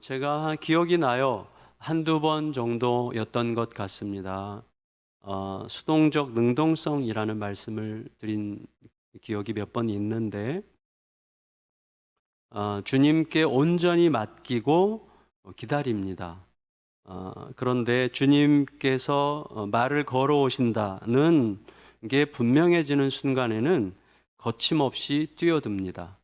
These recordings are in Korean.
제가 기억이 나요. 한두 번 정도였던 것 같습니다. 수동적 능동성이라는 말씀을 드린 기억이 몇 번 있는데, 주님께 온전히 맡기고 기다립니다. 그런데 주님께서 말을 걸어오신다는 게 분명해지는 순간에는 거침없이 뛰어듭니다.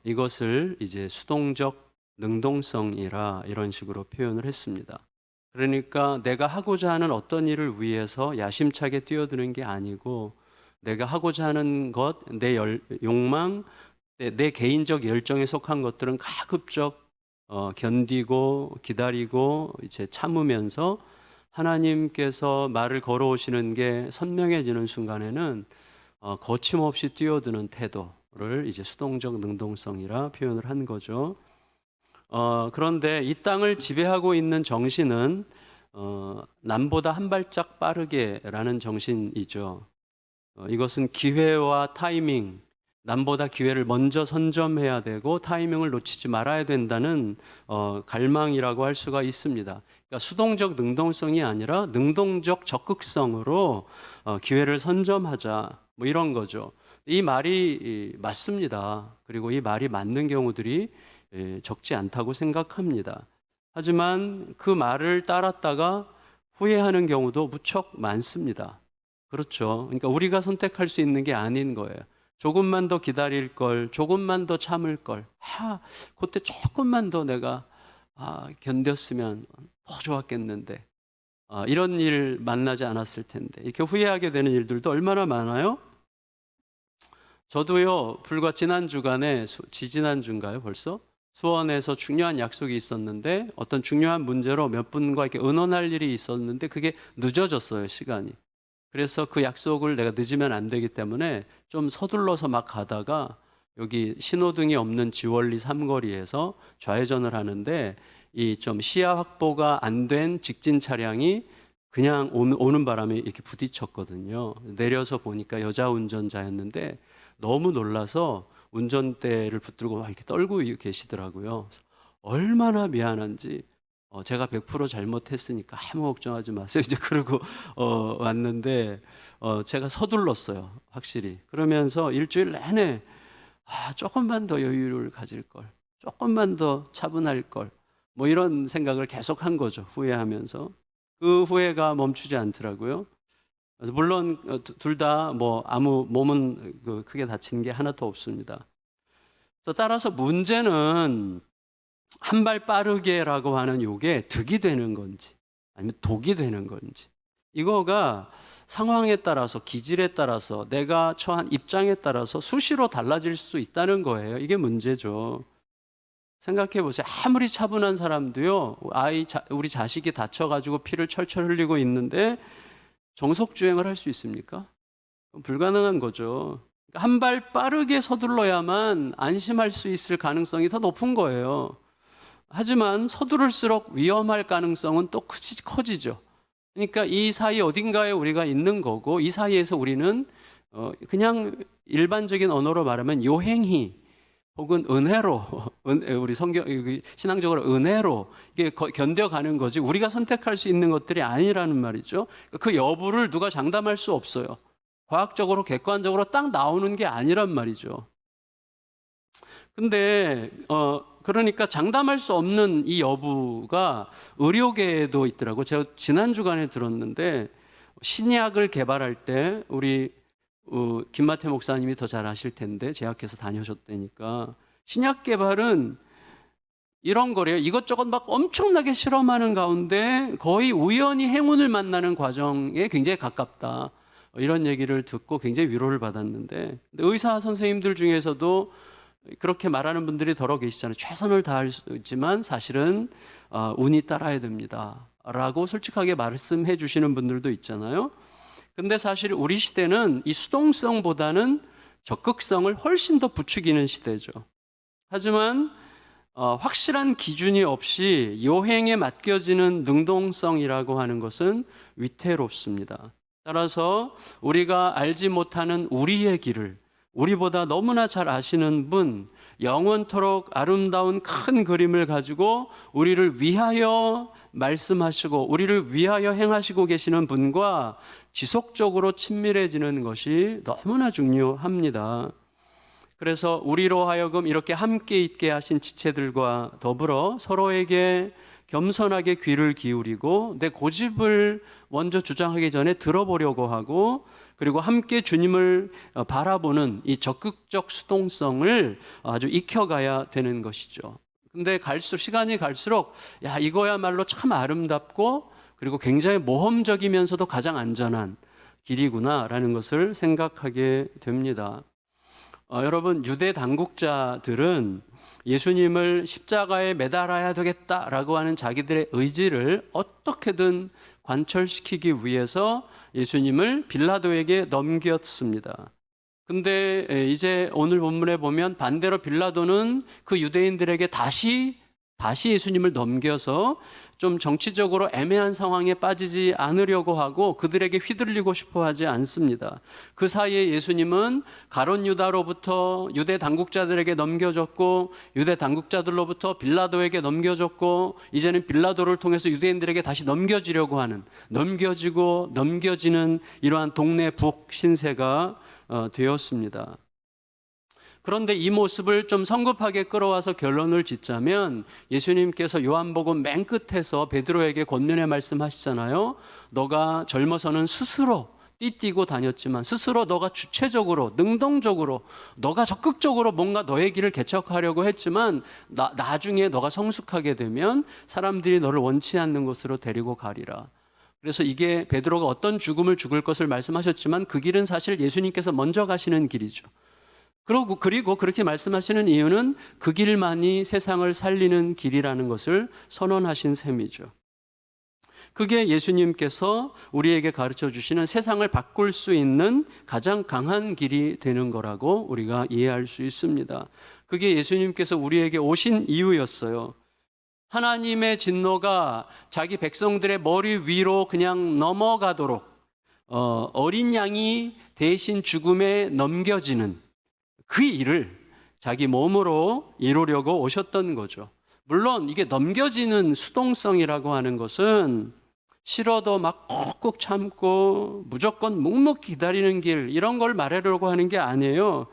이것을 이제 수동적 능동성이라 이런 식으로 표현을 했습니다. 그러니까 내가 하고자 하는 어떤 일을 위해서 야심차게 뛰어드는 게 아니고, 내가 하고자 하는 것, 내 욕망, 내 개인적 열정에 속한 것들은 가급적 견디고 기다리고 이제 참으면서 하나님께서 말을 걸어오시는 게 선명해지는 순간에는 거침없이 뛰어드는 태도를 이제 수동적 능동성이라 표현을 한 거죠. 그런데 이 땅을 지배하고 있는 정신은 남보다 한 발짝 빠르게라는 정신이죠. 이것은 기회와 타이밍, 남보다 기회를 먼저 선점해야 되고 타이밍을 놓치지 말아야 된다는 갈망이라고 할 수가 있습니다. 그러니까 수동적 능동성이 아니라 능동적 적극성으로 기회를 선점하자, 뭐 이런 거죠. 이 말이 맞습니다. 그리고 이 말이 맞는 경우들이 적지 않다고 생각합니다. 하지만 그 말을 따랐다가 후회하는 경우도 무척 많습니다. 그렇죠. 그러니까 우리가 선택할 수 있는 게 아닌 거예요. 조금만 더 기다릴 걸, 조금만 더 참을 걸, 그때 조금만 더 내가 견뎠으면 더 좋았겠는데, 이런 일 만나지 않았을 텐데, 이렇게 후회하게 되는 일들도 얼마나 많아요? 저도요, 불과 지난 주간에, 지지난주인가요 벌써? 수원에서 중요한 약속이 있었는데, 어떤 중요한 문제로 몇 분과 이렇게 의논할 일이 있었는데, 그게 늦어졌어요, 시간이. 그래서 그 약속을 내가 늦으면 안 되기 때문에 좀 서둘러서 막 가다가 여기 신호등이 없는 지월리 삼거리에서 좌회전을 하는데, 이 좀 시야 확보가 안 된 직진 차량이 그냥 오는 바람에 이렇게 부딪혔거든요. 내려서 보니까 여자 운전자였는데 너무 놀라서 운전대를 붙들고 막 이렇게 떨고 계시더라고요. 얼마나 미안한지, 제가 100% 잘못했으니까 아무 걱정하지 마세요. 이제 그러고 왔는데, 제가 서둘렀어요, 확실히. 그러면서 일주일 내내 조금만 더 여유를 가질 걸, 조금만 더 차분할 걸, 뭐 이런 생각을 계속 한 거죠. 후회하면서. 그 후회가 멈추지 않더라고요. 그래서 물론 둘 다 뭐 아무 몸은 크게 다친 게 하나도 없습니다. 따라서 문제는 한 발 빠르게라고 하는 요게 득이 되는 건지 아니면 독이 되는 건지, 이거가 상황에 따라서, 기질에 따라서, 내가 처한 입장에 따라서 수시로 달라질 수 있다는 거예요. 이게 문제죠. 생각해 보세요. 아무리 차분한 사람도요, 우리 자식이 다쳐가지고 피를 철철 흘리고 있는데 정석주행을 할 수 있습니까? 불가능한 거죠. 한 발 빠르게 서둘러야만 안심할 수 있을 가능성이 더 높은 거예요. 하지만 서두를수록 위험할 가능성은 또 커지죠. 그러니까 이 사이 어딘가에 우리가 있는 거고, 이 사이에서 우리는 그냥 일반적인 언어로 말하면 요행히 혹은 은혜로, 우리 신앙적으로 은혜로 이게 견뎌가는 거지, 우리가 선택할 수 있는 것들이 아니라는 말이죠. 그 여부를 누가 장담할 수 없어요. 과학적으로 객관적으로 딱 나오는 게 아니란 말이죠. 근데 그러니까 장담할 수 없는 이 여부가 의료계에도 있더라고요. 제가 지난 주간에 들었는데, 신약을 개발할 때 우리 김마태 목사님이 더 잘 아실 텐데, 제약회사 다녀오셨다니까, 신약 개발은 이런 거래요. 이것저것 막 엄청나게 실험하는 가운데 거의 우연히 행운을 만나는 과정에 굉장히 가깝다, 이런 얘기를 듣고 굉장히 위로를 받았는데, 의사 선생님들 중에서도 그렇게 말하는 분들이 더러 계시잖아요. 최선을 다할 수 있지만 사실은 운이 따라야 됩니다 라고 솔직하게 말씀해 주시는 분들도 있잖아요. 근데 사실 우리 시대는 이 수동성보다는 적극성을 훨씬 더 부추기는 시대죠. 하지만 확실한 기준이 없이 요행에 맡겨지는 능동성이라고 하는 것은 위태롭습니다. 따라서 우리가 알지 못하는 우리의 길을, 우리보다 너무나 잘 아시는 분, 영원토록 아름다운 큰 그림을 가지고 우리를 위하여 말씀하시고 우리를 위하여 행하시고 계시는 분과 지속적으로 친밀해지는 것이 너무나 중요합니다. 그래서 우리로 하여금 이렇게 함께 있게 하신 지체들과 더불어 서로에게 겸손하게 귀를 기울이고 내 고집을 먼저 주장하기 전에 들어보려고 하고, 그리고 함께 주님을 바라보는 이 적극적 수동성을 아주 익혀가야 되는 것이죠. 근데 시간이 갈수록 야, 이거야말로 참 아름답고 그리고 굉장히 모험적이면서도 가장 안전한 길이구나라는 것을 생각하게 됩니다. 여러분, 유대 당국자들은 예수님을 십자가에 매달아야 되겠다라고 하는 자기들의 의지를 어떻게든 관철시키기 위해서 예수님을 빌라도에게 넘겼습니다. 근데 이제 오늘 본문에 보면 반대로 빌라도는 그 유대인들에게 다시 예수님을 넘겨서 좀 정치적으로 애매한 상황에 빠지지 않으려고 하고 그들에게 휘둘리고 싶어 하지 않습니다. 그 사이에 예수님은 가룟 유다로부터 유대 당국자들에게 넘겨졌고 유대 당국자들로부터 빌라도에게 넘겨졌고 이제는 빌라도를 통해서 유대인들에게 다시 넘겨지려고 하는, 넘겨지고 넘겨지는 이러한 동네 북 신세가 되었습니다. 그런데 이 모습을 좀 성급하게 끌어와서 결론을 짓자면 예수님께서 요한복음 맨 끝에서 베드로에게 권면의 말씀하시잖아요. 너가 젊어서는 스스로 띠뛰고 다녔지만 스스로 너가 주체적으로 능동적으로 너가 적극적으로 뭔가 너의 길을 개척하려고 했지만 나중에 너가 성숙하게 되면 사람들이 너를 원치 않는 곳으로 데리고 가리라. 그래서 이게 베드로가 어떤 죽음을 죽을 것을 말씀하셨지만 그 길은 사실 예수님께서 먼저 가시는 길이죠. 그리고 그렇게 말씀하시는 이유는 그 길만이 세상을 살리는 길이라는 것을 선언하신 셈이죠. 그게 예수님께서 우리에게 가르쳐 주시는 세상을 바꿀 수 있는 가장 강한 길이 되는 거라고 우리가 이해할 수 있습니다. 그게 예수님께서 우리에게 오신 이유였어요. 하나님의 진노가 자기 백성들의 머리 위로 그냥 넘어가도록 어린 양이 대신 죽음에 넘겨지는 그 일을 자기 몸으로 이루려고 오셨던 거죠. 물론 이게 넘겨지는 수동성이라고 하는 것은 싫어도 막 꾹꾹 참고 무조건 묵묵히 기다리는 길, 이런 걸 말하려고 하는 게 아니에요.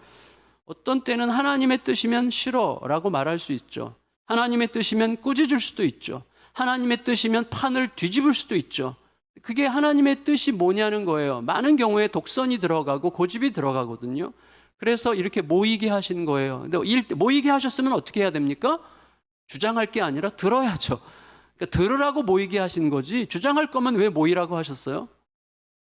어떤 때는 하나님의 뜻이면 싫어라고 말할 수 있죠. 하나님의 뜻이면 꾸짖을 수도 있죠. 하나님의 뜻이면 판을 뒤집을 수도 있죠. 그게 하나님의 뜻이 뭐냐는 거예요. 많은 경우에 독선이 들어가고 고집이 들어가거든요. 그래서 이렇게 모이게 하신 거예요. 근데 모이게 하셨으면 어떻게 해야 됩니까? 주장할 게 아니라 들어야죠. 그러니까 들으라고 모이게 하신 거지 주장할 거면 왜 모이라고 하셨어요?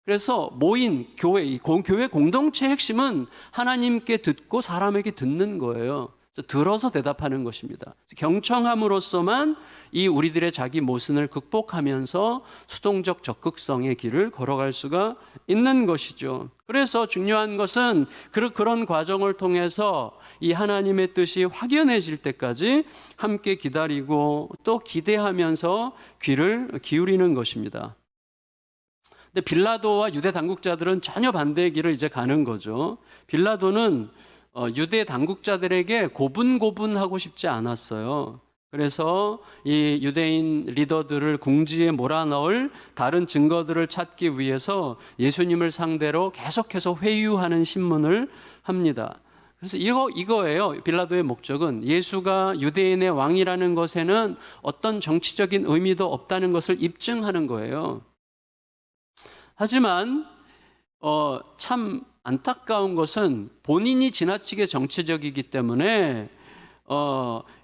그래서 모인 교회 공동체의 핵심은 하나님께 듣고 사람에게 듣는 거예요. 들어서 대답하는 것입니다. 경청함으로써만 이 우리들의 자기 모순을 극복하면서 수동적 적극성의 길을 걸어갈 수가 있는 것이죠. 그래서 중요한 것은 그런 과정을 통해서 이 하나님의 뜻이 확연해질 때까지 함께 기다리고 또 기대하면서 귀를 기울이는 것입니다. 근데 빌라도와 유대 당국자들은 전혀 반대의 길을 이제 가는 거죠. 빌라도는 유대 당국자들에게 고분고분하고 싶지 않았어요. 그래서 이 유대인 리더들을 궁지에 몰아넣을 다른 증거들을 찾기 위해서 예수님을 상대로 계속해서 회유하는 신문을 합니다. 그래서 이거예요. 빌라도의 목적은 예수가 유대인의 왕이라는 것에는 어떤 정치적인 의미도 없다는 것을 입증하는 거예요. 하지만 참 안타까운 것은 본인이 지나치게 정치적이기 때문에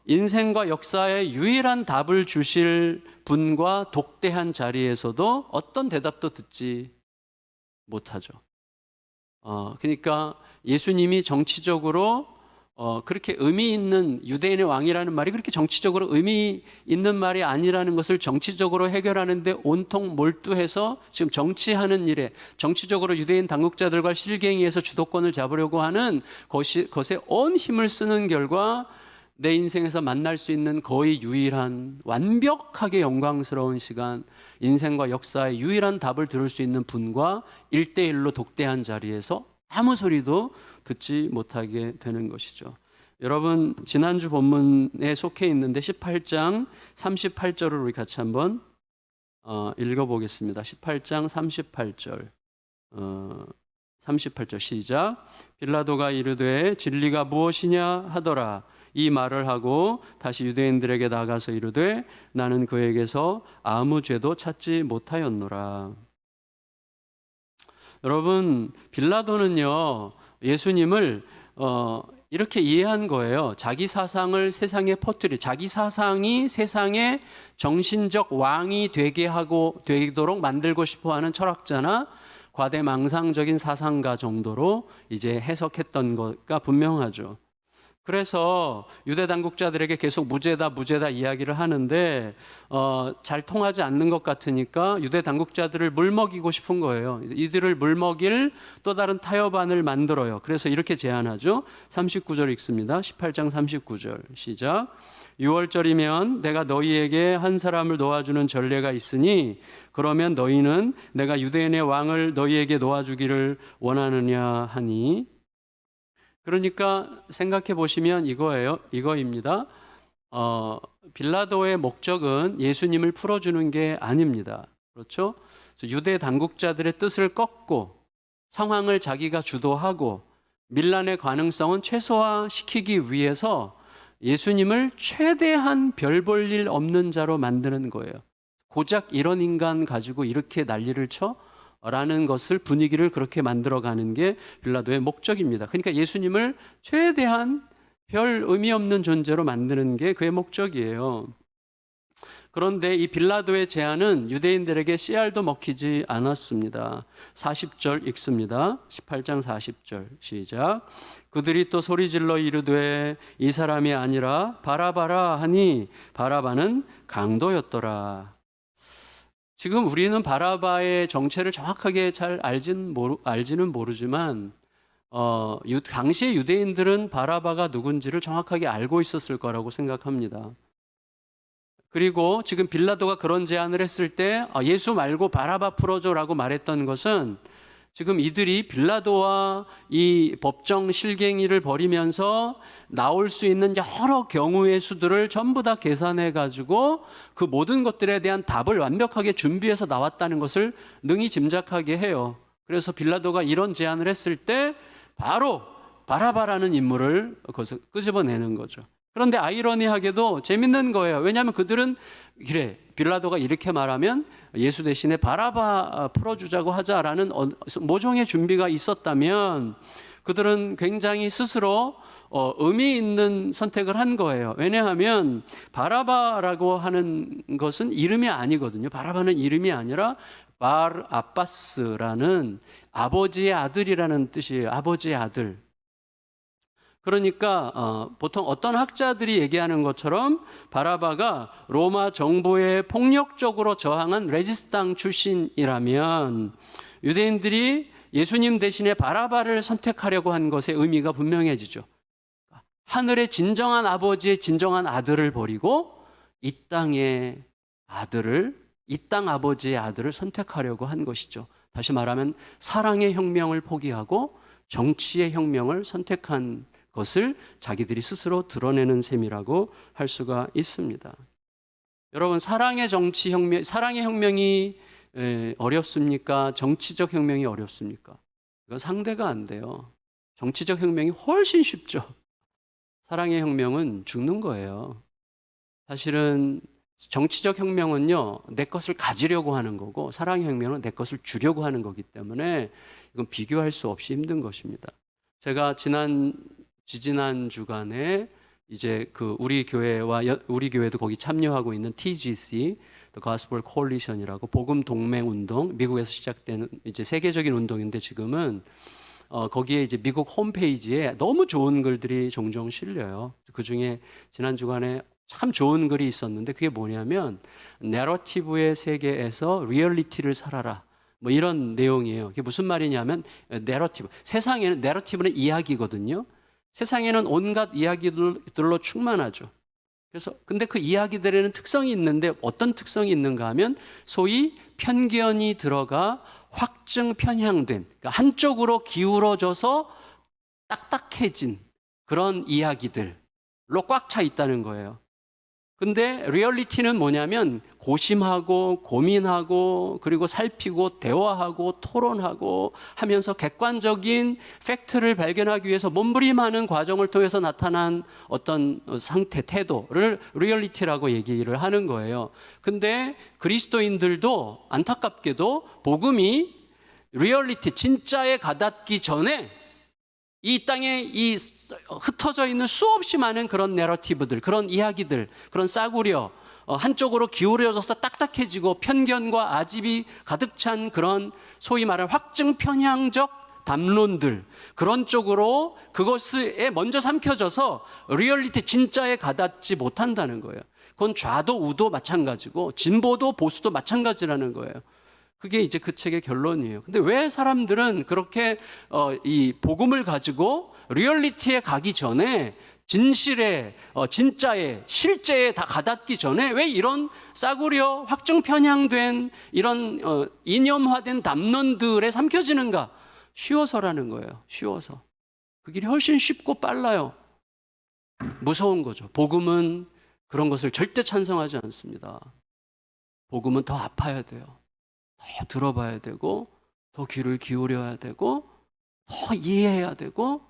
인생과 역사에 유일한 답을 주실 분과 독대한 자리에서도 어떤 대답도 듣지 못하죠. 그러니까 예수님이 정치적으로 그렇게 의미 있는 유대인의 왕이라는 말이 그렇게 정치적으로 의미 있는 말이 아니라는 것을 정치적으로 해결하는데 온통 몰두해서 지금 정치하는 일에 정치적으로 유대인 당국자들과 실갱이해서 주도권을 잡으려고 하는 것에 온 힘을 쓰는 결과 내 인생에서 만날 수 있는 거의 유일한 완벽하게 영광스러운 시간, 인생과 역사의 유일한 답을 들을 수 있는 분과 1대1로 독대한 자리에서 아무 소리도 듣지 못하게 되는 것이죠. 여러분, 지난주 본문에 속해 있는데 18장 38절을 우리 같이 한번 읽어보겠습니다. 18장 38절. 38절 시작. 빌라도가 이르되 진리가 무엇이냐 하더라. 이 말을 하고 다시 유대인들에게 나가서 이르되 나는 그에게서 아무 죄도 찾지 못하였노라. 여러분, 빌라도는요 예수님을 이렇게 이해한 거예요. 자기 사상을 세상에 자기 사상이 세상의 정신적 왕이 되도록 만들고 싶어하는 철학자나 과대망상적인 사상가 정도로 이제 해석했던 것가 분명하죠. 그래서 유대 당국자들에게 계속 무죄다 이야기를 하는데 잘 통하지 않는 것 같으니까 유대 당국자들을 물먹이고 싶은 거예요. 이들을 물먹일 또 다른 타협안을 만들어요. 그래서 이렇게 제안하죠. 39절 읽습니다. 18장 39절 시작. 6월절이면 내가 너희에게 한 사람을 놓아주는 전례가 있으니 그러면 너희는 내가 유대인의 왕을 너희에게 놓아주기를 원하느냐 하니. 그러니까 생각해 보시면 이거입니다. 빌라도의 목적은 예수님을 풀어주는 게 아닙니다. 그렇죠? 유대 당국자들의 뜻을 꺾고 상황을 자기가 주도하고 밀란의 가능성은 최소화시키기 위해서 예수님을 최대한 별 볼 일 없는 자로 만드는 거예요. 고작 이런 인간 가지고 이렇게 난리를 쳐? 라는 것을 분위기를 그렇게 만들어가는 게 빌라도의 목적입니다. 그러니까 예수님을 최대한 별 의미 없는 존재로 만드는 게 그의 목적이에요. 그런데 이 빌라도의 제안은 유대인들에게 씨알도 먹히지 않았습니다. 40절 읽습니다. 18장 40절 시작. 그들이 또 소리질러 이르되 이 사람이 아니라 바라바라 하니 바라바는 강도였더라. 지금 우리는 바라바의 정체를 정확하게 잘 알지는 모르지만 당시의 유대인들은 바라바가 누군지를 정확하게 알고 있었을 거라고 생각합니다. 그리고 지금 빌라도가 그런 제안을 했을 때 예수 말고 바라바 풀어줘라고 말했던 것은 지금 이들이 빌라도와 이 법정 실갱이를 벌이면서 나올 수 있는 여러 경우의 수들을 전부 다 계산해 가지고 그 모든 것들에 대한 답을 완벽하게 준비해서 나왔다는 것을 능히 짐작하게 해요. 그래서 빌라도가 이런 제안을 했을 때 바로 바라바라는 인물을 거기서 끄집어내는 거죠. 그런데 아이러니하게도 재밌는 거예요. 왜냐하면 그들은 빌라도가 이렇게 말하면 예수 대신에 바라바 풀어주자고 하자라는 모종의 준비가 있었다면 그들은 굉장히 스스로 의미 있는 선택을 한 거예요. 왜냐하면 바라바라고 하는 것은 이름이 아니거든요. 바라바는 이름이 아니라 발 아빠스라는 아버지의 아들이라는 뜻이에요. 아버지의 아들. 그러니까 보통 어떤 학자들이 얘기하는 것처럼 바라바가 로마 정부에 폭력적으로 저항한 레지스탕 출신이라면 유대인들이 예수님 대신에 바라바를 선택하려고 한 것의 의미가 분명해지죠. 하늘의 진정한 아버지의 진정한 아들을 버리고 이 땅의 아들을, 이 땅 아버지의 아들을 선택하려고 한 것이죠. 다시 말하면 사랑의 혁명을 포기하고 정치의 혁명을 선택한 것을 자기들이 스스로 드러내는 셈이라고 할 수가 있습니다. 여러분, 사랑의 혁명이 어렵습니까? 정치적 혁명이 어렵습니까? 이거 상대가 안 돼요. 정치적 혁명이 훨씬 쉽죠. 사랑의 혁명은 죽는 거예요. 사실은 정치적 혁명은요, 내 것을 가지려고 하는 거고, 사랑의 혁명은 내 것을 주려고 하는 거기 때문에 이건 비교할 수 없이 힘든 것입니다. 제가 지지난 주간에 이제 우리 교회도 거기 참여하고 있는 TGC, The Gospel Coalition이라고 복음 동맹 운동, 미국에서 시작된 이제 세계적인 운동인데 지금은 거기에 이제 미국 홈페이지에 너무 좋은 글들이 종종 실려요. 그 중에 지난 주간에 참 좋은 글이 있었는데 그게 뭐냐면 내러티브의 세계에서 리얼리티를 살아라. 뭐 이런 내용이에요. 그게 무슨 말이냐면 세상에는 내러티브는 이야기거든요. 세상에는 온갖 이야기들로 충만하죠. 그래서 근데 그 이야기들에는 특성이 있는데 어떤 특성이 있는가 하면 소위 편견이 들어가 확증 편향된, 그러니까 한쪽으로 기울어져서 딱딱해진 그런 이야기들로 꽉 차 있다는 거예요. 근데 리얼리티는 뭐냐면 고심하고 고민하고 그리고 살피고 대화하고 토론하고 하면서 객관적인 팩트를 발견하기 위해서 몸부림하는 과정을 통해서 나타난 어떤 상태, 태도를 리얼리티라고 얘기를 하는 거예요. 근데 그리스도인들도 안타깝게도 복음이 리얼리티, 진짜에 가닿기 전에 이 땅에 이 흩어져 있는 수없이 많은 그런 내러티브들, 그런 이야기들, 그런 싸구려, 한쪽으로 기울어져서 딱딱해지고 편견과 아집이 가득 찬 그런 소위 말하는 확증 편향적 담론들, 그런 쪽으로 그것에 먼저 삼켜져서 리얼리티, 진짜에 가닿지 못한다는 거예요. 그건 좌도 우도 마찬가지고 진보도 보수도 마찬가지라는 거예요. 그게 이제 그 책의 결론이에요. 근데 왜 사람들은 그렇게 이 복음을 가지고 리얼리티에 가기 전에 진실에, 진짜에, 실제에 다 가닿기 전에 왜 이런 싸구려 확증 편향된 이런 이념화된 담론들에 삼켜지는가? 쉬워서라는 거예요. 쉬워서. 그 길이 훨씬 쉽고 빨라요. 무서운 거죠. 복음은 그런 것을 절대 찬성하지 않습니다. 복음은 더 아파야 돼요. 더 들어봐야 되고, 더 귀를 기울여야 되고, 더 이해해야 되고,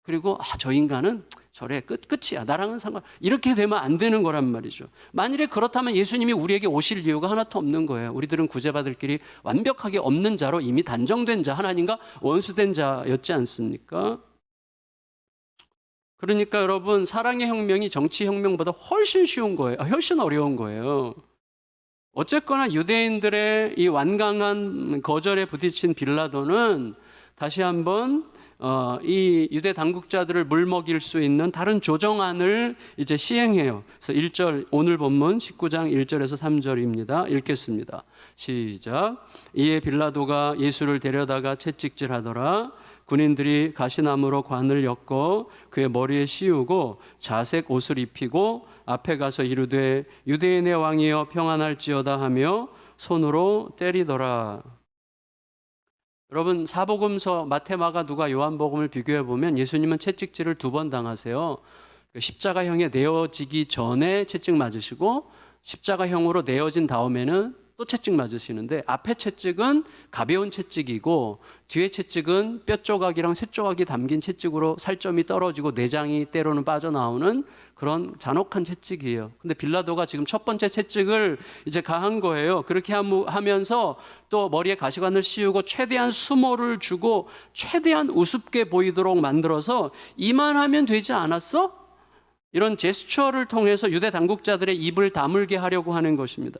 그리고 저 인간은 저래 끝이야. 나랑은 상관. 이렇게 되면 안 되는 거란 말이죠. 만일에 그렇다면 예수님이 우리에게 오실 이유가 하나도 없는 거예요. 우리들은 구제받을 길이 완벽하게 없는 자로 이미 단정된 자, 하나님과 원수된 자였지 않습니까? 그러니까 여러분, 사랑의 혁명이 정치 혁명보다 훨씬 쉬운 거예요. 훨씬 어려운 거예요. 어쨌거나 유대인들의 이 완강한 거절에 부딪힌 빌라도는 다시 한번 이 유대 당국자들을 물먹일 수 있는 다른 조정안을 이제 시행해요. 그래서 1절, 오늘 본문 19장 1절에서 3절입니다. 읽겠습니다. 시작. 이에 빌라도가 예수를 데려다가 채찍질하더라. 군인들이 가시나무로 관을 엮어 그의 머리에 씌우고 자색 옷을 입히고 앞에 가서 이르되 유대인의 왕이여 평안할지어다 하며 손으로 때리더라. 여러분, 사복음서 마태, 마가, 누가, 요한복음을 비교해 보면 예수님은 채찍질을 2번 당하세요. 십자가형에 내어지기 전에 채찍 맞으시고 십자가형으로 내어진 다음에는 또 채찍 맞으시는데, 앞에 채찍은 가벼운 채찍이고 뒤에 채찍은 뼈 조각이랑 새 조각이 담긴 채찍으로 살점이 떨어지고 내장이 때로는 빠져나오는 그런 잔혹한 채찍이에요. 근데 빌라도가 지금 첫 번째 채찍을 이제 가한 거예요. 그렇게 하면서 또 머리에 가시관을 씌우고 최대한 수모를 주고 최대한 우습게 보이도록 만들어서 이만하면 되지 않았어? 이런 제스처를 통해서 유대 당국자들의 입을 다물게 하려고 하는 것입니다.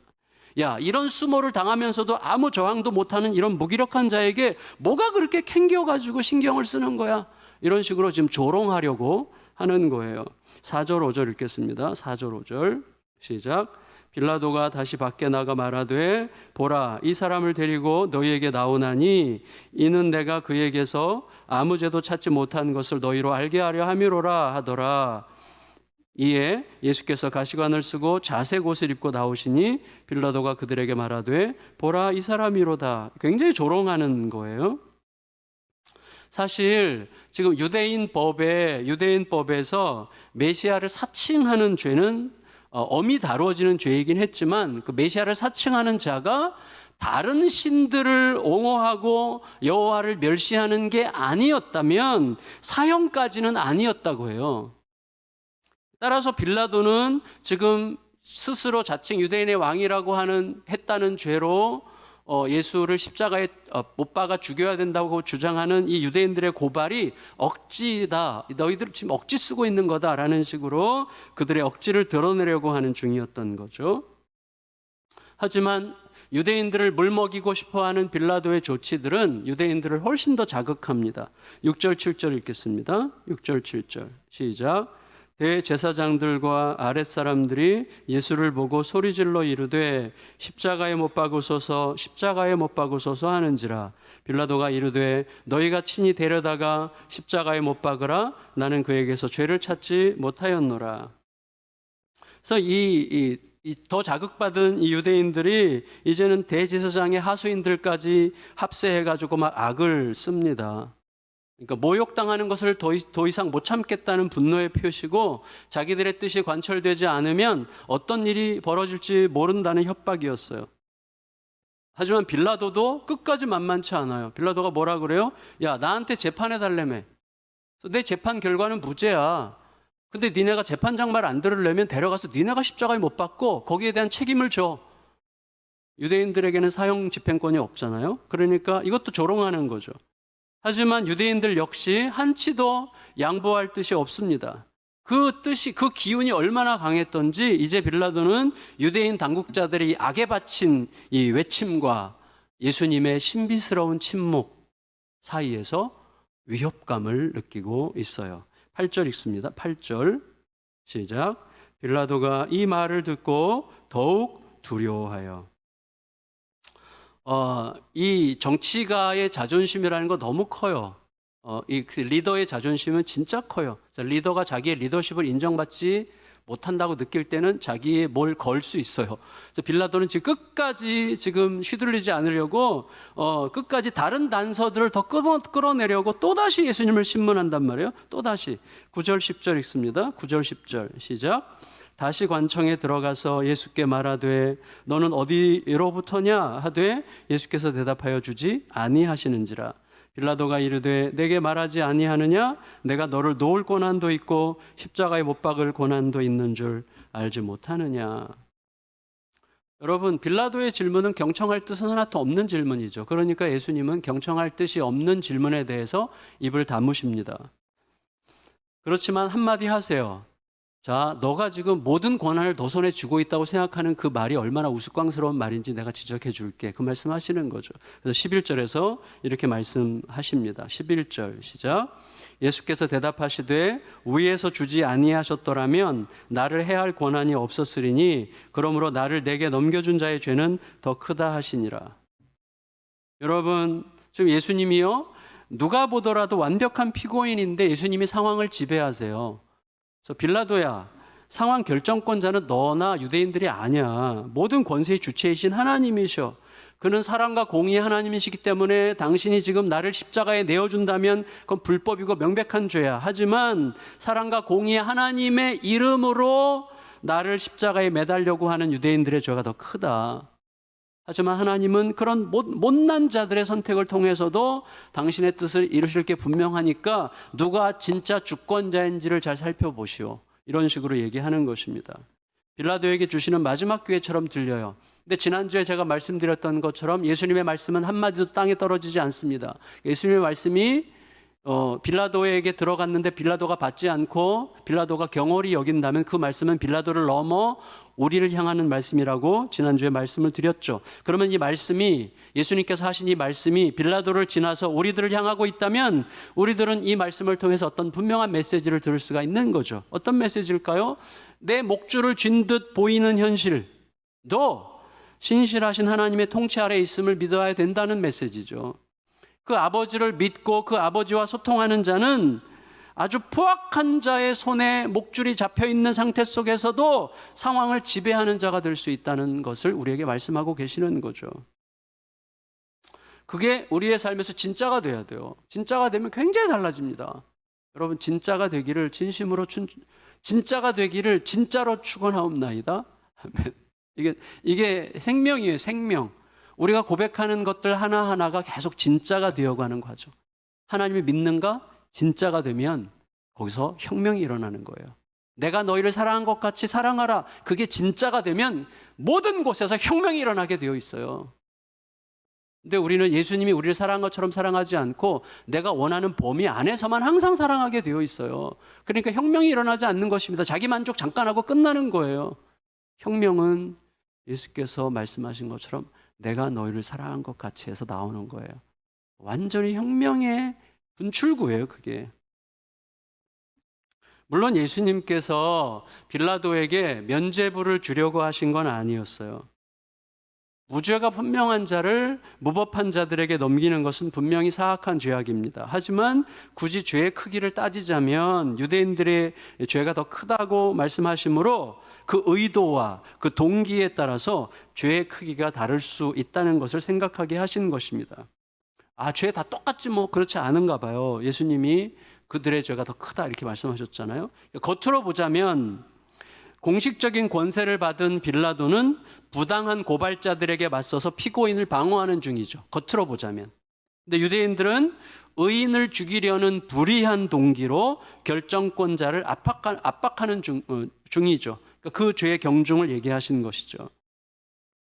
야, 이런 수모를 당하면서도 아무 저항도 못하는 이런 무기력한 자에게 뭐가 그렇게 캥겨가지고 신경을 쓰는 거야? 이런 식으로 지금 조롱하려고 하는 거예요. 4절 5절 읽겠습니다. 4절 5절 시작. 빌라도가 다시 밖에 나가 말하되 보라, 이 사람을 데리고 너희에게 나오나니 이는 내가 그에게서 아무 죄도 찾지 못한 것을 너희로 알게 하려 함이로라 하더라. 이에 예수께서 가시관을 쓰고 자색 옷을 입고 나오시니 빌라도가 그들에게 말하되 보라, 이 사람이로다. 굉장히 조롱하는 거예요. 사실 지금 유대인 법에서 메시아를 사칭하는 죄는 엄히 다루어지는 죄이긴 했지만, 그 메시아를 사칭하는 자가 다른 신들을 옹호하고 여호와를 멸시하는 게 아니었다면 사형까지는 아니었다고 해요. 따라서 빌라도는 지금 스스로 자칭 유대인의 왕이라고 했다는 죄로 예수를 십자가에 못 박아 죽여야 된다고 주장하는 이 유대인들의 고발이 억지다, 너희들 지금 억지 쓰고 있는 거다라는 식으로 그들의 억지를 드러내려고 하는 중이었던 거죠. 하지만 유대인들을 물먹이고 싶어하는 빌라도의 조치들은 유대인들을 훨씬 더 자극합니다. 6절 7절 읽겠습니다. 6절 7절 시작. 대제사장들과 아랫사람들이 예수를 보고 소리질러 이르되 십자가에 못 박으소서, 십자가에 못 박으소서 하는지라. 빌라도가 이르되 너희가 친히 데려다가 십자가에 못 박으라. 나는 그에게서 죄를 찾지 못하였노라. 그래서 이 더 자극받은 이 유대인들이 이제는 대제사장의 하수인들까지 합세해가지고 막 악을 씁니다. 그러니까 모욕당하는 것을 더 이상 못 참겠다는 분노의 표시고 자기들의 뜻이 관철되지 않으면 어떤 일이 벌어질지 모른다는 협박이었어요. 하지만 빌라도도 끝까지 만만치 않아요. 빌라도가 뭐라 그래요? 야, 나한테 재판해달라며. 내 재판 결과는 무죄야. 근데 니네가 재판장 말 안 들으려면 데려가서 니네가 십자가에 못 박고 거기에 대한 책임을 져. 유대인들에게는 사형 집행권이 없잖아요. 그러니까 이것도 조롱하는 거죠. 하지만 유대인들 역시 한치도 양보할 뜻이 없습니다. 그 기운이 얼마나 강했던지 이제 빌라도는 유대인 당국자들이 악에 바친 이 외침과 예수님의 신비스러운 침묵 사이에서 위협감을 느끼고 있어요. 8절 읽습니다. 8절 시작. 빌라도가 이 말을 듣고 더욱 두려워하여. 이 정치가의 자존심이라는 거 너무 커요. 이 리더의 자존심은 진짜 커요. 리더가 자기의 리더십을 인정받지 못한다고 느낄 때는 자기의 뭘 걸 수 있어요. 그래서 빌라도는 지금 끝까지 지금 휘둘리지 않으려고 끝까지 다른 단서들을 더 끌어내려고 또다시 예수님을 신문한단 말이에요. 또다시 9절 10절 읽습니다. 9절 10절 시작. 다시 관청에 들어가서 예수께 말하되 너는 어디로부터냐 하되 예수께서 대답하여 주지 아니하시는지라. 빌라도가 이르되 내게 말하지 아니하느냐? 내가 너를 놓을 고난도 있고 십자가에 못 박을 고난도 있는 줄 알지 못하느냐? 여러분, 빌라도의 질문은 경청할 뜻은 하나도 없는 질문이죠. 그러니까 예수님은 경청할 뜻이 없는 질문에 대해서 입을 다무십니다. 그렇지만 한마디 하세요. 자, 너가 지금 모든 권한을 너 손에 쥐고 있다고 생각하는 그 말이 얼마나 우스꽝스러운 말인지 내가 지적해 줄게. 그 말씀 하시는 거죠. 그래서 11절에서 이렇게 말씀하십니다. 11절 시작. 예수께서 대답하시되 위에서 주지 아니하셨더라면 나를 해할 권한이 없었으리니 그러므로 나를 내게 넘겨준 자의 죄는 더 크다 하시니라. 여러분, 지금 예수님이요, 누가 보더라도 완벽한 피고인인데 예수님이 상황을 지배하세요. 그래서 빌라도야, 상황 결정권자는 너나 유대인들이 아니야. 모든 권세의 주체이신 하나님이셔. 그는 사랑과 공의의 하나님이시기 때문에 당신이 지금 나를 십자가에 내어준다면 그건 불법이고 명백한 죄야. 하지만 사랑과 공의의 하나님의 이름으로 나를 십자가에 매달려고 하는 유대인들의 죄가 더 크다. 하지만 하나님은 그런 못난 자들의 선택을 통해서도 당신의 뜻을 이루실 게 분명하니까 누가 진짜 주권자인지를 잘 살펴보시오. 이런 식으로 얘기하는 것입니다. 빌라도에게 주시는 마지막 기회처럼 들려요. 근데 지난주에 제가 말씀드렸던 것처럼 예수님의 말씀은 한마디도 땅에 떨어지지 않습니다. 예수님의 말씀이 빌라도에게 들어갔는데 빌라도가 받지 않고 빌라도가 경홀히 여긴다면 그 말씀은 빌라도를 넘어 우리를 향하는 말씀이라고 지난주에 말씀을 드렸죠. 그러면 이 말씀이, 예수님께서 하신 이 말씀이 빌라도를 지나서 우리들을 향하고 있다면 우리들은 이 말씀을 통해서 어떤 분명한 메시지를 들을 수가 있는 거죠. 어떤 메시지일까요? 내 목줄을 쥔 듯 보이는 현실도 신실하신 하나님의 통치 아래 있음을 믿어야 된다는 메시지죠. 그 아버지를 믿고 그 아버지와 소통하는 자는 아주 포악한 자의 손에 목줄이 잡혀 있는 상태 속에서도 상황을 지배하는 자가 될 수 있다는 것을 우리에게 말씀하고 계시는 거죠. 그게 우리의 삶에서 진짜가 돼야 돼요. 진짜가 되면 굉장히 달라집니다. 여러분, 진짜가 되기를 진심으로 진짜가 되기를 진짜로 축원하옵나이다. 이게 생명이에요. 생명. 우리가 고백하는 것들 하나하나가 계속 진짜가 되어가는 과정. 하나님을 믿는가? 진짜가 되면 거기서 혁명이 일어나는 거예요. 내가 너희를 사랑한 것 같이 사랑하라. 그게 진짜가 되면 모든 곳에서 혁명이 일어나게 되어 있어요. 근데 우리는 예수님이 우리를 사랑한 것처럼 사랑하지 않고 내가 원하는 범위 안에서만 항상 사랑하게 되어 있어요. 그러니까 혁명이 일어나지 않는 것입니다. 자기 만족 잠깐 하고 끝나는 거예요. 혁명은 예수께서 말씀하신 것처럼 내가 너희를 사랑한 것 같이 해서 나오는 거예요. 완전히 혁명의 분출구예요, 그게. 물론 예수님께서 빌라도에게 면죄부를 주려고 하신 건 아니었어요. 무죄가 분명한 자를 무법한 자들에게 넘기는 것은 분명히 사악한 죄악입니다. 하지만 굳이 죄의 크기를 따지자면 유대인들의 죄가 더 크다고 말씀하시므로 그 의도와 그 동기에 따라서 죄의 크기가 다를 수 있다는 것을 생각하게 하신 것입니다. 죄 다 똑같지 뭐 그렇지 않은가 봐요. 예수님이 그들의 죄가 더 크다 이렇게 말씀하셨잖아요. 겉으로 보자면 공식적인 권세를 받은 빌라도는 부당한 고발자들에게 맞서서 피고인을 방어하는 중이죠. 겉으로 보자면. 근데 유대인들은 의인을 죽이려는 불의한 동기로 결정권자를 압박하는 중이죠. 그러니까 그 죄의 경중을 얘기하신 것이죠.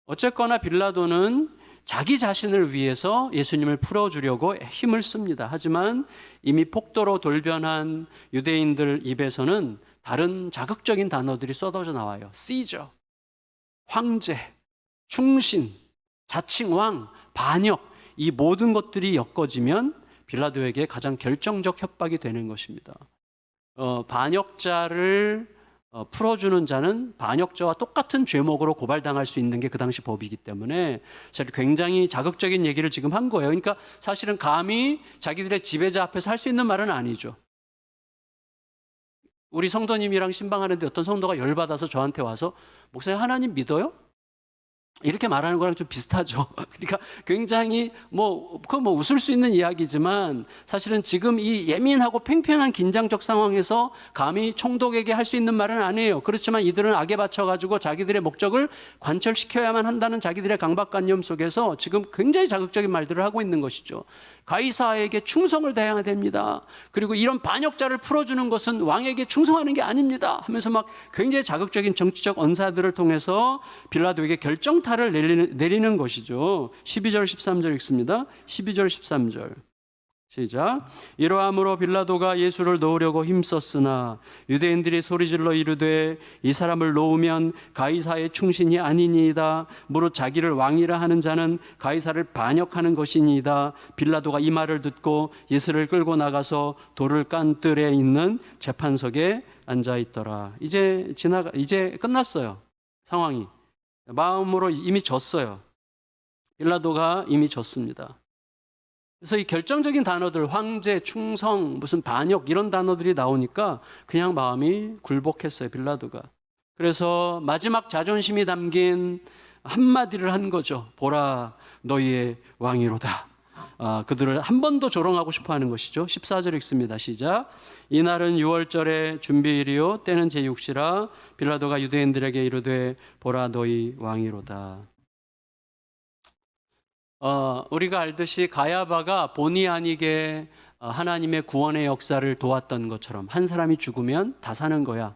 어쨌거나 빌라도는 자기 자신을 위해서 예수님을 풀어주려고 힘을 씁니다. 하지만 이미 폭도로 돌변한 유대인들 입에서는 다른 자극적인 단어들이 쏟아져 나와요. 시저, 황제, 충신, 자칭 왕, 반역, 이 모든 것들이 엮어지면 빌라도에게 가장 결정적 협박이 되는 것입니다. 반역자를 풀어주는 자는 반역자와 똑같은 죄목으로 고발당할 수 있는 게 그 당시 법이기 때문에 굉장히 자극적인 얘기를 지금 한 거예요. 그러니까 사실은 감히 자기들의 지배자 앞에서 할 수 있는 말은 아니죠. 우리 성도님이랑 신방하는데 어떤 성도가 열받아서 저한테 와서 목사님 하나님 믿어요? 이렇게 말하는 거랑 좀 비슷하죠. 그러니까 굉장히 그건 웃을 수 있는 이야기지만 사실은 지금 이 예민하고 팽팽한 긴장적 상황에서 감히 총독에게 할 수 있는 말은 아니에요. 그렇지만 이들은 악에 받쳐가지고 자기들의 목적을 관철시켜야만 한다는 자기들의 강박관념 속에서 지금 굉장히 자극적인 말들을 하고 있는 것이죠. 가이사에게 충성을 다해야 됩니다. 그리고 이런 반역자를 풀어주는 것은 왕에게 충성하는 게 아닙니다. 하면서 막 굉장히 자극적인 정치적 언사들을 통해서 빌라도에게 결정타를 내리는 것이죠. 12절 13절 읽습니다. 12절 13절 시작. 이러함으로 빌라도가 예수를 놓으려고 힘썼으나 유대인들이 소리질러 이르되 이 사람을 놓으면 가이사의 충신이 아니니이다. 무릇 자기를 왕이라 하는 자는 가이사를 반역하는 것이니이다. 빌라도가 이 말을 듣고 예수를 끌고 나가서 돌을 깐 뜰에 있는 재판석에 앉아 있더라. 이제 끝났어요. 상황이. 마음으로 이미 졌어요. 빌라도가 이미 졌습니다. 그래서 이 결정적인 단어들, 황제, 충성, 무슨 반역 이런 단어들이 나오니까 그냥 마음이 굴복했어요, 빌라도가. 그래서 마지막 자존심이 담긴 한마디를 한 거죠. 보라, 너희의 왕이로다. 그들을 한 번 더 조롱하고 싶어 하는 것이죠. 14절 읽습니다. 시작. 이날은 6월절의 준비일이요 때는 제6시라 빌라도가 유대인들에게 이르되 보라 너희 왕이로다. 우리가 알듯이 가야바가 본의 아니게 하나님의 구원의 역사를 도왔던 것처럼 한 사람이 죽으면 다 사는 거야.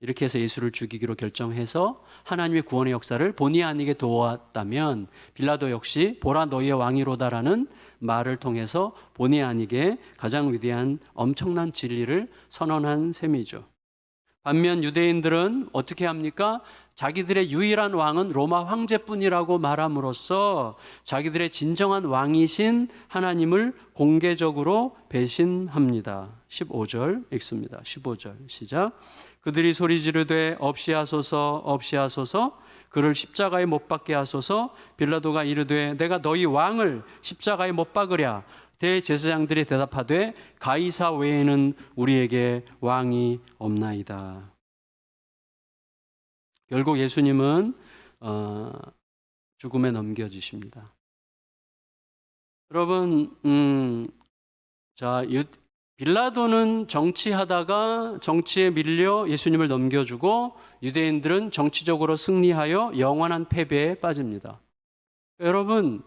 이렇게 해서 예수를 죽이기로 결정해서 하나님의 구원의 역사를 본의 아니게 도왔다면 빌라도 역시 보라 너희의 왕이로다라는 말을 통해서 본의 아니게 가장 위대한 엄청난 진리를 선언한 셈이죠. 반면 유대인들은 어떻게 합니까? 자기들의 유일한 왕은 로마 황제뿐이라고 말함으로써 자기들의 진정한 왕이신 하나님을 공개적으로 배신합니다. 15절 읽습니다. 15절 시작. 그들이 소리 지르되 없이 하소서 없이 하소서 그를 십자가에 못 박게 하소서. 빌라도가 이르되 내가 너희 왕을 십자가에 못 박으랴. 대제사장들이 대답하되 가이사 외에는 우리에게 왕이 없나이다. 결국 예수님은 죽음에 넘겨지십니다. 여러분, 빌라도는 정치하다가 정치에 밀려 예수님을 넘겨주고 유대인들은 정치적으로 승리하여 영원한 패배에 빠집니다. 여러분,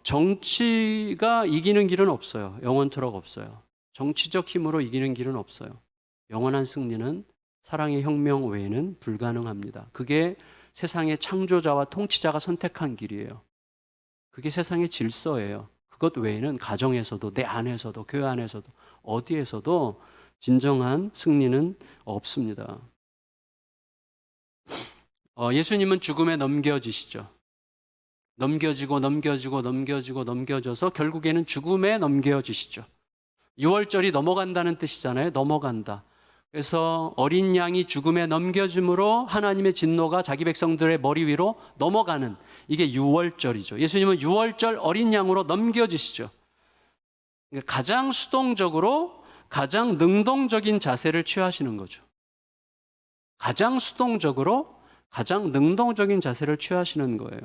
정치가 이기는 길은 없어요. 영원토록 없어요. 정치적 힘으로 이기는 길은 없어요. 영원한 승리는 사랑의 혁명 외에는 불가능합니다. 그게 세상의 창조자와 통치자가 선택한 길이에요. 그게 세상의 질서예요. 그것 외에는 가정에서도 내 안에서도 교회 안에서도 어디에서도 진정한 승리는 없습니다. 예수님은 죽음에 넘겨지시죠. 넘겨져서 결국에는 죽음에 넘겨지시죠. 6월절이 넘어간다는 뜻이잖아요. 넘어간다. 그래서 어린 양이 죽음에 넘겨짐으로 하나님의 진노가 자기 백성들의 머리 위로 넘어가는, 이게 유월절이죠. 예수님은 유월절 어린 양으로 넘겨지시죠. 그러니까 가장 수동적으로 가장 능동적인 자세를 취하시는 거죠. 가장 수동적으로 가장 능동적인 자세를 취하시는 거예요.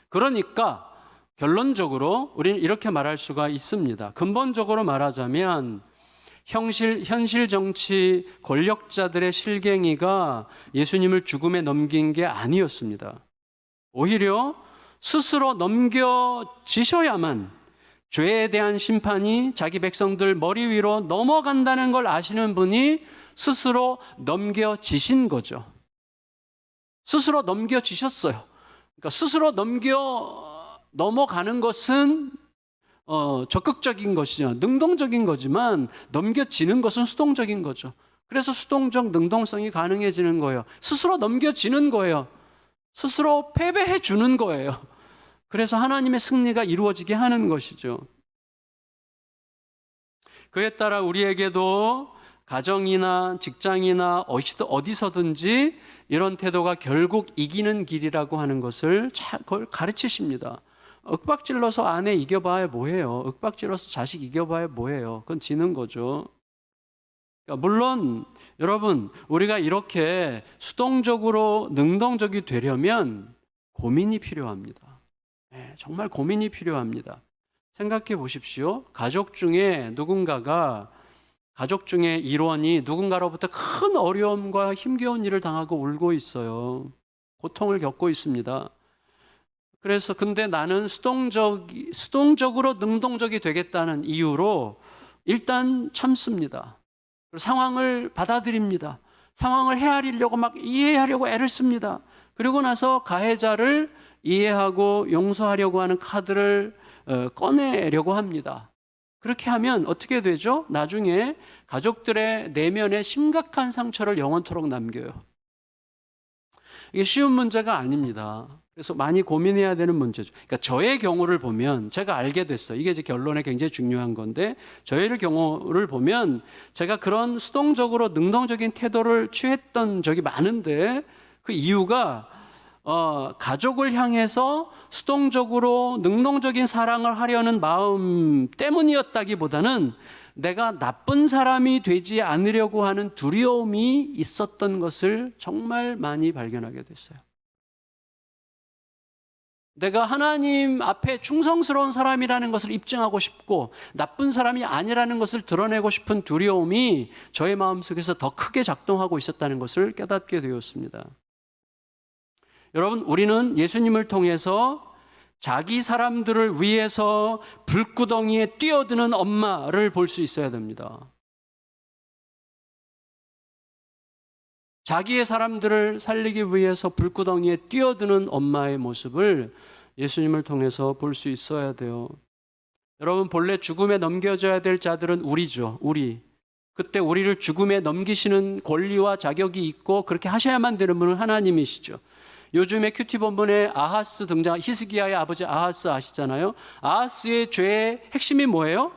그러니까 결론적으로 우리는 이렇게 말할 수가 있습니다. 근본적으로 말하자면 현실 정치 권력자들의 실갱이가 예수님을 죽음에 넘긴 게 아니었습니다. 오히려 스스로 넘겨지셔야만 죄에 대한 심판이 자기 백성들 머리 위로 넘어간다는 걸 아시는 분이 스스로 넘겨지신 거죠. 스스로 넘겨지셨어요. 그러니까 스스로 넘어가는 것은 적극적인 것이죠. 능동적인 거지만 넘겨지는 것은 수동적인 거죠. 그래서 수동적 능동성이 가능해지는 거예요. 스스로 넘겨지는 거예요. 스스로 패배해 주는 거예요. 그래서 하나님의 승리가 이루어지게 하는 것이죠. 그에 따라 우리에게도 가정이나 직장이나 어디서든지 이런 태도가 결국 이기는 길이라고 하는 것을 그걸 가르치십니다. 윽박질러서 아내 이겨봐야 뭐해요. 윽박질러서 자식 이겨봐야 뭐해요. 그건 지는 거죠. 그러니까 물론 여러분, 우리가 이렇게 수동적으로 능동적이 되려면 고민이 필요합니다. 네, 정말 고민이 필요합니다. 생각해 보십시오. 가족 중에 일원이 누군가로부터 큰 어려움과 힘겨운 일을 당하고 울고 있어요. 고통을 겪고 있습니다. 그래서 근데 나는 수동적으로 능동적이 되겠다는 이유로 일단 참습니다. 상황을 받아들입니다. 상황을 헤아리려고 막 이해하려고 애를 씁니다. 그리고 나서 가해자를 이해하고 용서하려고 하는 카드를 꺼내려고 합니다. 그렇게 하면 어떻게 되죠? 나중에 가족들의 내면에 심각한 상처를 영원토록 남겨요. 이게 쉬운 문제가 아닙니다. 그래서 많이 고민해야 되는 문제죠. 그러니까 저의 경우를 보면 제가 알게 됐어요. 이게 이제 결론에 굉장히 중요한 건데, 저의 경우를 보면 제가 그런 수동적으로 능동적인 태도를 취했던 적이 많은데, 그 이유가 가족을 향해서 수동적으로 능동적인 사랑을 하려는 마음 때문이었다기보다는 내가 나쁜 사람이 되지 않으려고 하는 두려움이 있었던 것을 정말 많이 발견하게 됐어요. 내가 하나님 앞에 충성스러운 사람이라는 것을 입증하고 싶고 나쁜 사람이 아니라는 것을 드러내고 싶은 두려움이 저의 마음속에서 더 크게 작동하고 있었다는 것을 깨닫게 되었습니다. 여러분, 우리는 예수님을 통해서 자기 사람들을 위해서 불구덩이에 뛰어드는 엄마를 볼 수 있어야 됩니다. 자기의 사람들을 살리기 위해서 불구덩이에 뛰어드는 엄마의 모습을 예수님을 통해서 볼 수 있어야 돼요. 여러분, 본래 죽음에 넘겨져야 될 자들은 우리죠. 그때 우리를 죽음에 넘기시는 권리와 자격이 있고 그렇게 하셔야만 되는 분은 하나님이시죠. 요즘에 큐티 본문에 아하스 등장, 히스기야의 아버지 아하스 아시잖아요. 아하스의 죄의 핵심이 뭐예요?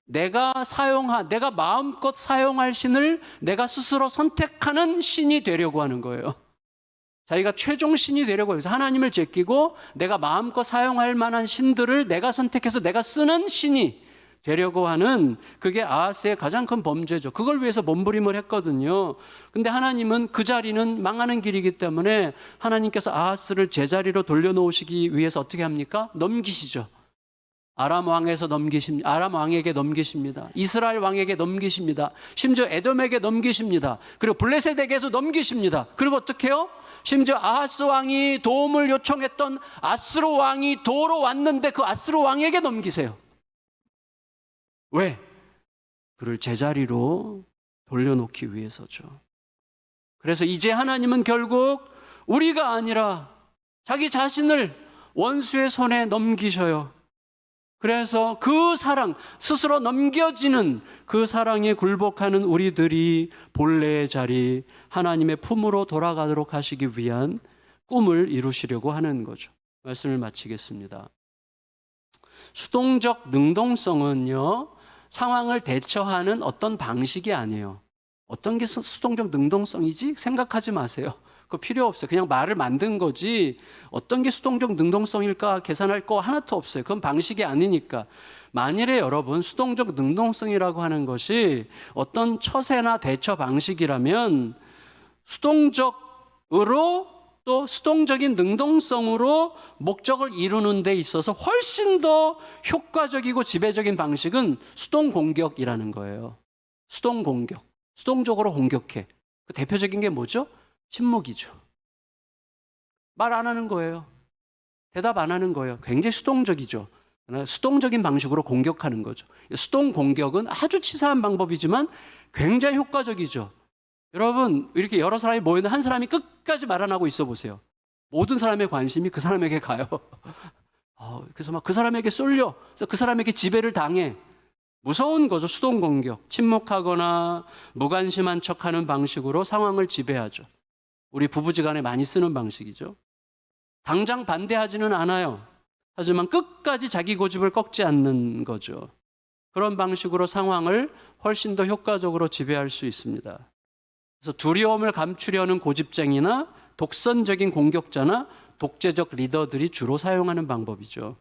내가 마음껏 사용할 신을 내가 스스로 선택하는 신이 되려고 하는 거예요. 자기가 최종 신이 되려고 해서 하나님을 제끼고 내가 마음껏 사용할 만한 신들을 내가 선택해서 내가 쓰는 신이 되려고 하는, 그게 아하스의 가장 큰 범죄죠. 그걸 위해서 몸부림을 했거든요. 근데 하나님은 그 자리는 망하는 길이기 때문에 하나님께서 아하스를 제자리로 돌려놓으시기 위해서 어떻게 합니까? 넘기시죠. 아람 왕에게 넘기십니다. 이스라엘 왕에게 넘기십니다. 심지어 에돔에게 넘기십니다. 그리고 블레셋에게도 넘기십니다. 그리고 어떻게 해요? 심지어 아하스 왕이 도움을 요청했던 아스루 왕이 도로 왔는데 그 아스루 왕에게 넘기세요. 왜? 그를 제자리로 돌려놓기 위해서죠. 그래서 이제 하나님은 결국 우리가 아니라 자기 자신을 원수의 손에 넘기셔요. 그래서 그 사랑, 스스로 넘겨지는 그 사랑에 굴복하는 우리들이 본래의 자리, 하나님의 품으로 돌아가도록 하시기 위한 꿈을 이루시려고 하는 거죠. 말씀을 마치겠습니다. 수동적 능동성은요, 상황을 대처하는 어떤 방식이 아니에요. 어떤 게 수동적 능동성이지? 생각하지 마세요. 그거 필요 없어요. 그냥 말을 만든 거지 어떤 게 수동적 능동성일까 계산할 거 하나도 없어요. 그건 방식이 아니니까. 만일에 여러분 수동적 능동성이라고 하는 것이 어떤 처세나 대처 방식이라면 수동적으로 또 수동적인 능동성으로 목적을 이루는 데 있어서 훨씬 더 효과적이고 지배적인 방식은 수동 공격이라는 거예요. 수동 공격. 수동적으로 공격해. 그 대표적인 게 뭐죠? 침묵이죠. 말 안 하는 거예요. 대답 안 하는 거예요. 굉장히 수동적이죠. 수동적인 방식으로 공격하는 거죠. 수동 공격은 아주 치사한 방법이지만 굉장히 효과적이죠. 여러분, 이렇게 여러 사람이 모이는데 한 사람이 끝까지 말 안 하고 있어 보세요. 모든 사람의 관심이 그 사람에게 가요. 그래서 막 그 사람에게 쏠려. 그래서 그 사람에게 지배를 당해. 무서운 거죠. 수동 공격. 침묵하거나 무관심한 척하는 방식으로 상황을 지배하죠. 우리 부부지간에 많이 쓰는 방식이죠. 당장 반대하지는 않아요. 하지만 끝까지 자기 고집을 꺾지 않는 거죠. 그런 방식으로 상황을 훨씬 더 효과적으로 지배할 수 있습니다. 그래서 두려움을 감추려는 고집쟁이나 독선적인 공격자나 독재적 리더들이 주로 사용하는 방법이죠.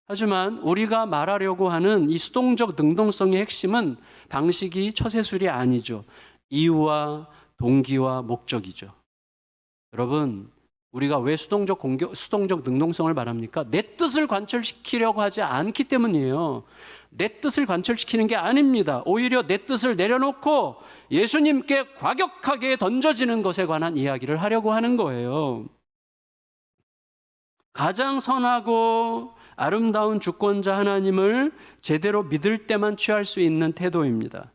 하지만 우리가 말하려고 하는 이 수동적 능동성의 핵심은 방식이 처세술이 아니죠. 이유와 동기와 목적이죠. 여러분, 우리가 왜 수동적 능동성을 말합니까? 내 뜻을 관철시키려고 하지 않기 때문이에요. 내 뜻을 관철시키는 게 아닙니다. 오히려 내 뜻을 내려놓고 예수님께 과격하게 던져지는 것에 관한 이야기를 하려고 하는 거예요. 가장 선하고 아름다운 주권자 하나님을 제대로 믿을 때만 취할 수 있는 태도입니다.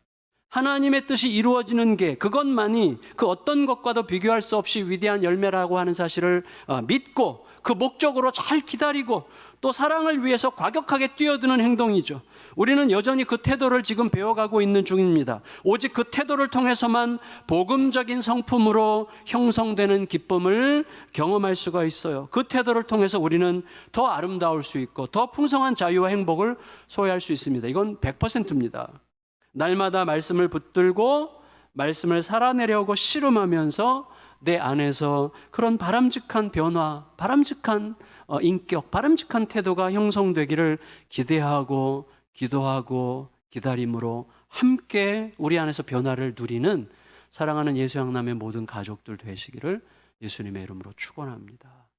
하나님의 뜻이 이루어지는 게 그것만이 그 어떤 것과도 비교할 수 없이 위대한 열매라고 하는 사실을 믿고 그 목적으로 잘 기다리고 또 사랑을 위해서 과격하게 뛰어드는 행동이죠. 우리는 여전히 그 태도를 지금 배워가고 있는 중입니다. 오직 그 태도를 통해서만 복음적인 성품으로 형성되는 기쁨을 경험할 수가 있어요. 그 태도를 통해서 우리는 더 아름다울 수 있고 더 풍성한 자유와 행복을 소유할 수 있습니다. 이건 100%입니다. 날마다 말씀을 붙들고 말씀을 살아내려고 씨름하면서 내 안에서 그런 바람직한 변화, 바람직한 인격, 바람직한 태도가 형성되기를 기대하고 기도하고 기다림으로 함께 우리 안에서 변화를 누리는 사랑하는 예수 양남의 모든 가족들 되시기를 예수님의 이름으로 축원합니다.